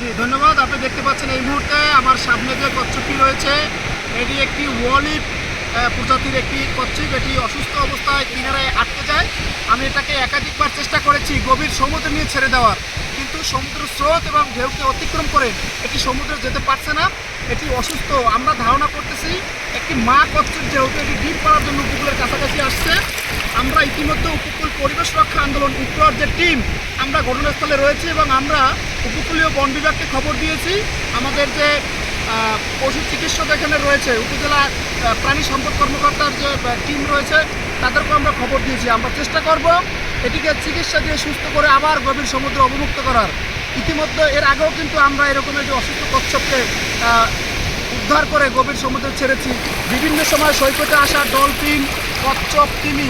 জি ধন্যবাদ। আপনি দেখতে পাচ্ছেন এই মুহূর্তে আমার সামনে যে কচ্ছপটি রয়েছে এটি একটি ওয়ালিপ প্রজাতির একটি কচ্ছপ। এটি অসুস্থ অবস্থায় কিনারায় আটকে যায়। আমি এটাকে একাধিকবার চেষ্টা করেছি গভীর সমুদ্রে নিয়ে ছেড়ে দেওয়ার, কিন্তু সমুদ্রের স্রোত এবং ঢেউকে অতিক্রম করে এটি সমুদ্রে যেতে পারছে না। এটি অসুস্থ। আমরা ধারণা করতেছি একটি মা কচ্ছপ যেহেতু এটি ডিম পাড়ার জন্য উপকূলের কাছাকাছি আসছে। আমরা ইতিমধ্যে উপকূল পরিবেশ রক্ষা আন্দোলন উপর যে টিম আমরা ঘটনাস্থলে রয়েছি এবং আমরা উপকূলীয় বন বিভাগকে খবর দিয়েছি। আমাদের যে পশু চিকিৎসক এখানে রয়েছে, উপজেলা প্রাণী সম্পদ কর্মকর্তার যে টিম রয়েছে তাদেরকে আমরা খবর দিয়েছি। আমরা চেষ্টা করব এটিকে চিকিৎসা দিয়ে সুস্থ করে আবার গভীর সমুদ্রে অবমুক্ত করার। ইতিমধ্যে এর আগেও কিন্তু আমরা এরকম একটি অসুস্থ কচ্ছপকে উদ্ধার করে গভীর সমুদ্রে ছেড়েছি। বিভিন্ন সময় সৈকতে আসা ডলফিন, কচ্ছপ, তিমি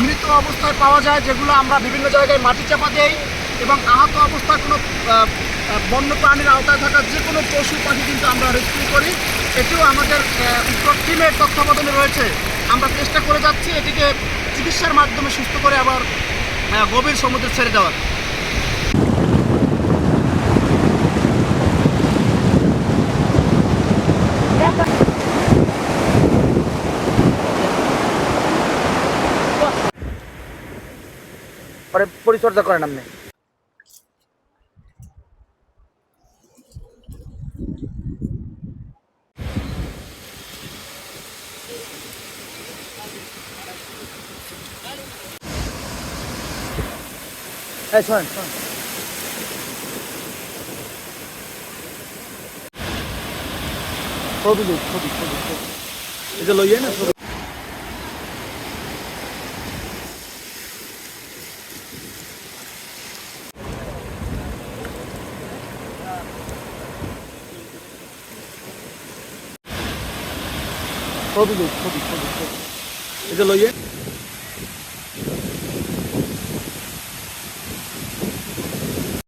মৃত অবস্থায় পাওয়া যায়, যেগুলো আমরা বিভিন্ন জায়গায় মাটি চাপা দেই এবং আহত অবস্থায় কোনো বন্যপ্রাণীর আওতায় থাকা যে কোনো পশু পাখি কিন্তু আমরা রেস্কিউ করি। এটিও আমাদের টিমের তত্ত্বাবধানে রয়েছে। আমরা চেষ্টা করে যাচ্ছি এটিকে চিকিৎসার মাধ্যমে সুস্থ করে আবার গভীর সমুদ্রে ছেড়ে দেওয়ার। পরে পরিচর্যা করেন আপনি? এই শোনেন শোনেন, ছবি ছবি ছবি ছবি এই যে লইয়ে না ছবি। ছবি ছবি ছবি ছবি এই যে লইয়ে